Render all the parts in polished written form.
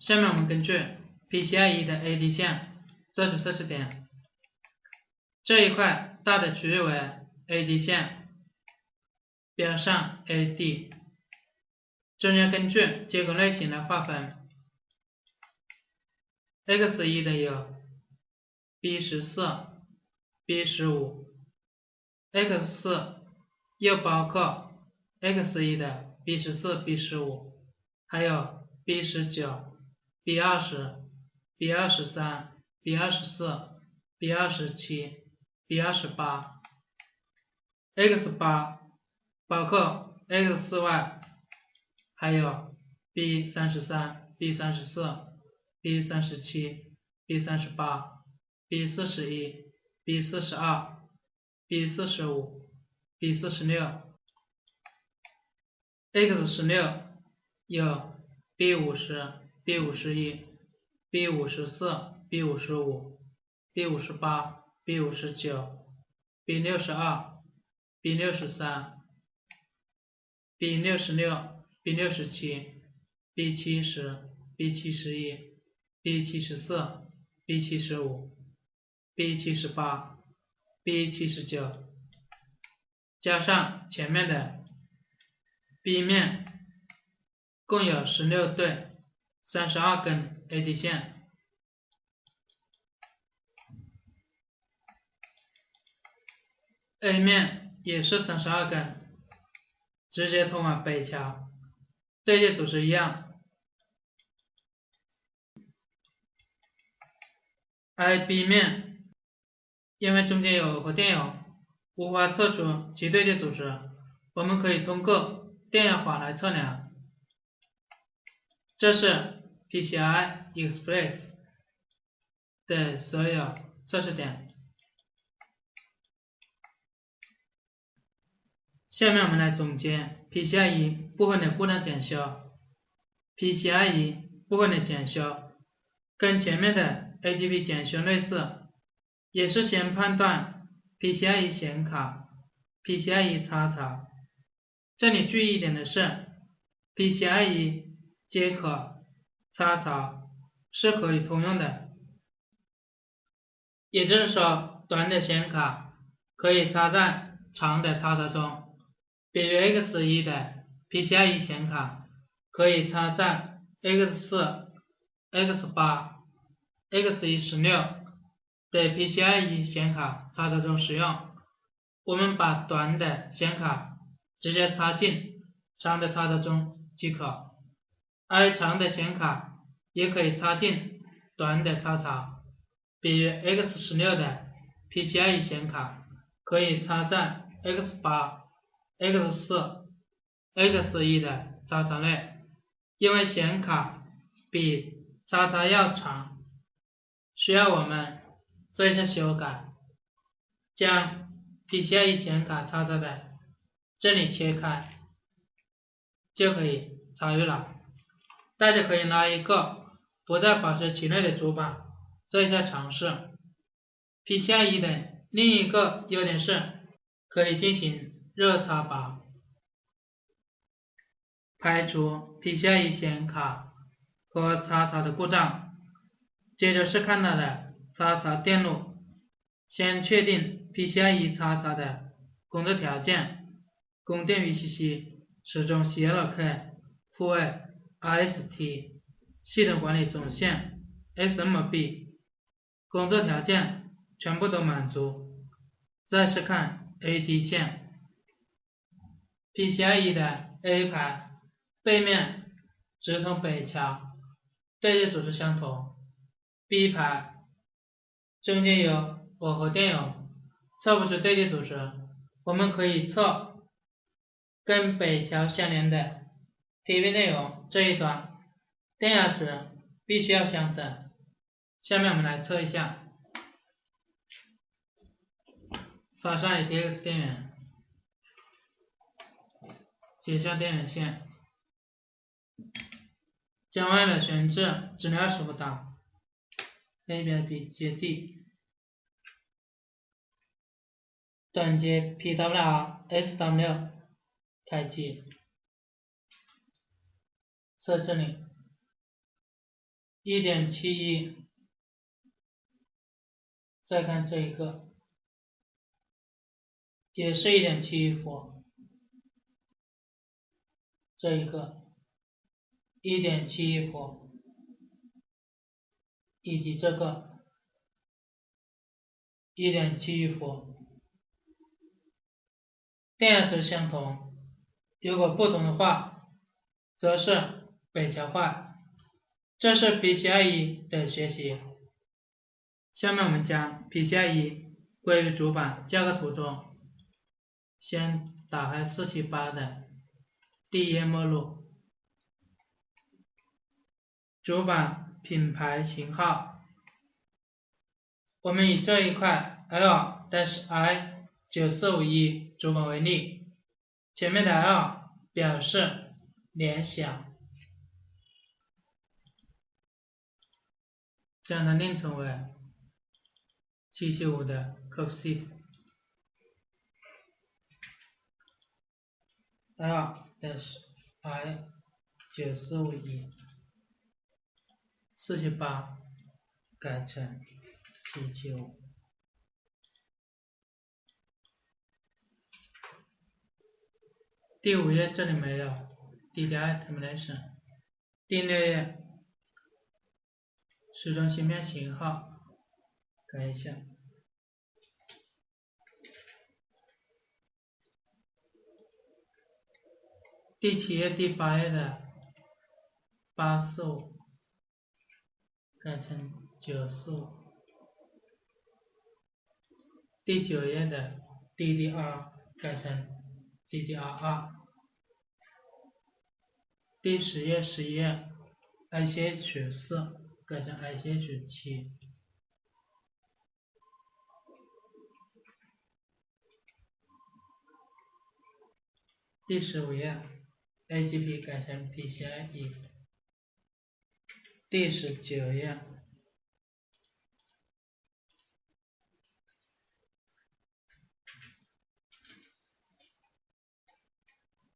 下面我们根据 PCIe 的 AD 线做出测试点。这一块大的区域为 AD 线，边上 AD， 中间根据接口类型来划分。X1 的有 B14、B15，X4 又包括 X1 的 B14、B15， 还有 B19、B20、B23、B24、B27、B28。X8 包括 X4 外，还有 B33、B34、B38、B41、B42、B46。X16 有 B52、B53、B54、B57、B70、B71、B72、B73、B74、B75、B78、B79，加上前面的 B 面，共有16对32根 AD 线。A 面也是32根，直接通往北桥，对接组织一样。而 B 面因为中间有和电泳，无法测出其对接组织，我们可以通过电压环来测量。这是 PCI Express 的所有测试点。下面我们来总结 PCIe 部分的故障检修。PCIe 部分的检修跟前面的 AGP 检修类似，也是先判断 PCIe 显卡、PCIe 插槽。这里注意一点的是 ，PCIe 接口、插槽是可以通用的，也就是说，短的显卡可以插在长的插槽中，比如 X1 的 PCIe 显卡可以插在 X4、X8、X116 的 PCIe 显卡插槽中使用。我们把短的显卡直接插进长的插槽中即可，而长的显卡也可以插进短的插槽，比如 X16 的 PCIe 显卡可以插在 X8、X4、X1 的插槽内，因为显卡比插槽要长，需要我们做一些修改，将 PCIe 显卡插槽的这里切开，就可以超越了。大家可以拿一个不在保持期内的主板做一下尝试。PCIe 的另一个优点是可以进行热插拔，排除 PCIe 显卡和插槽的故障。接着是看它的插槽电路，先确定 PCIe 插槽的工作条件，供电 VCC 始终 CLK 复位 RST 系统管理总线 SMB 工作条件全部都满足。再是看 AD 线 ，PCIe 的 A 排背面直通北桥，对接组织相同。B 排中间有耦合电泳，测不出对接组织，我们可以测跟北桥相连的 TV 内容这一端，电压值必须要相等。下面我们来测一下，插上 ATX 电源，接上电源线，将外表悬置直流20伏档。A 边 B 接 D， 短接 PWR、SW 开机，测这里。1.71，再看这一个，也是1.71伏，这一个1.71伏，以及这个1.71伏，电压值相同，如果不同的话，则是北桥坏。这是 PCIe 的学习。下面我们将 PCIe 归于主板架构图中，先打开478的第一页目录，主板品牌型号，我们以这一块 L-I9451 主板为例，前面的 L 表示联想，将它另称为775的 Copsec L-I9451 478改成775。第5页这里没有 DDI termination。第6页时钟芯片型号改一下。第7页、第8页的845改成945。第9页的 DDR 改成 DDR2。第10页、11页 ICH4 改成 ICH7。第15页 AGP 改成 PCIe。第19页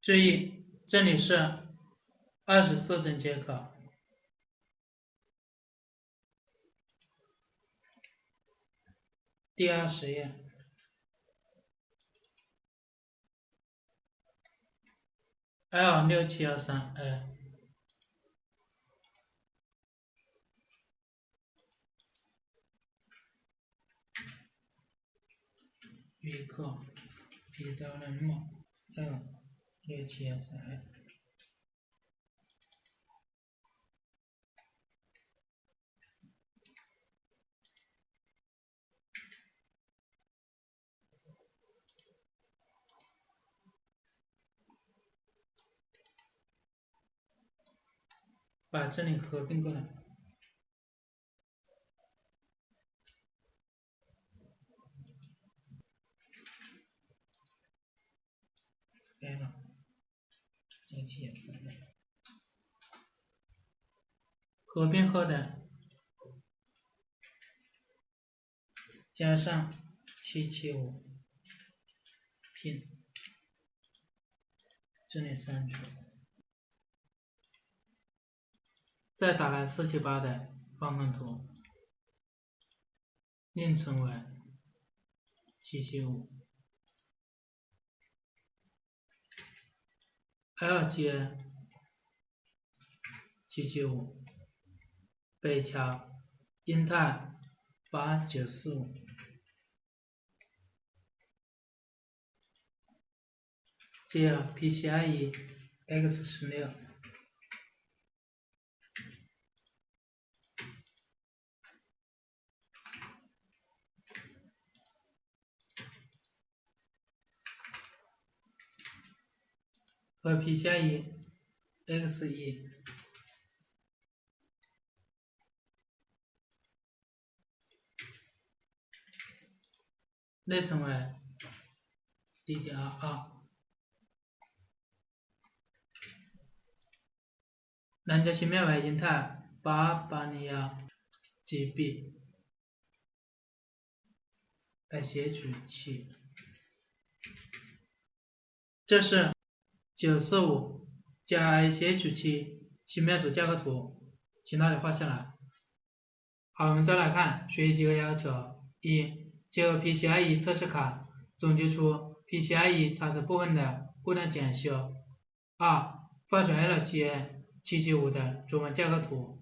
注意，这里是24针接口。第20页L6713A 预刻 PWM L6713A。把这里合并过来。合并后的加上775 pin， 这里删除，再打开478的方案图，另称为775 L 接775北桥英特尔8945接 PCIe X16。和 PCIe X1 内称为 DDR2。蓝角芯片为英特尔8801 GB ICH7。这是945加 ICH7 芯片组架构图，请大家画下来。好，我们再来看学习几个要求：一、结合 PCIe 测试卡总结出 PCIe 查测部分的不同检修；二、发出 LGA795的中文架构图；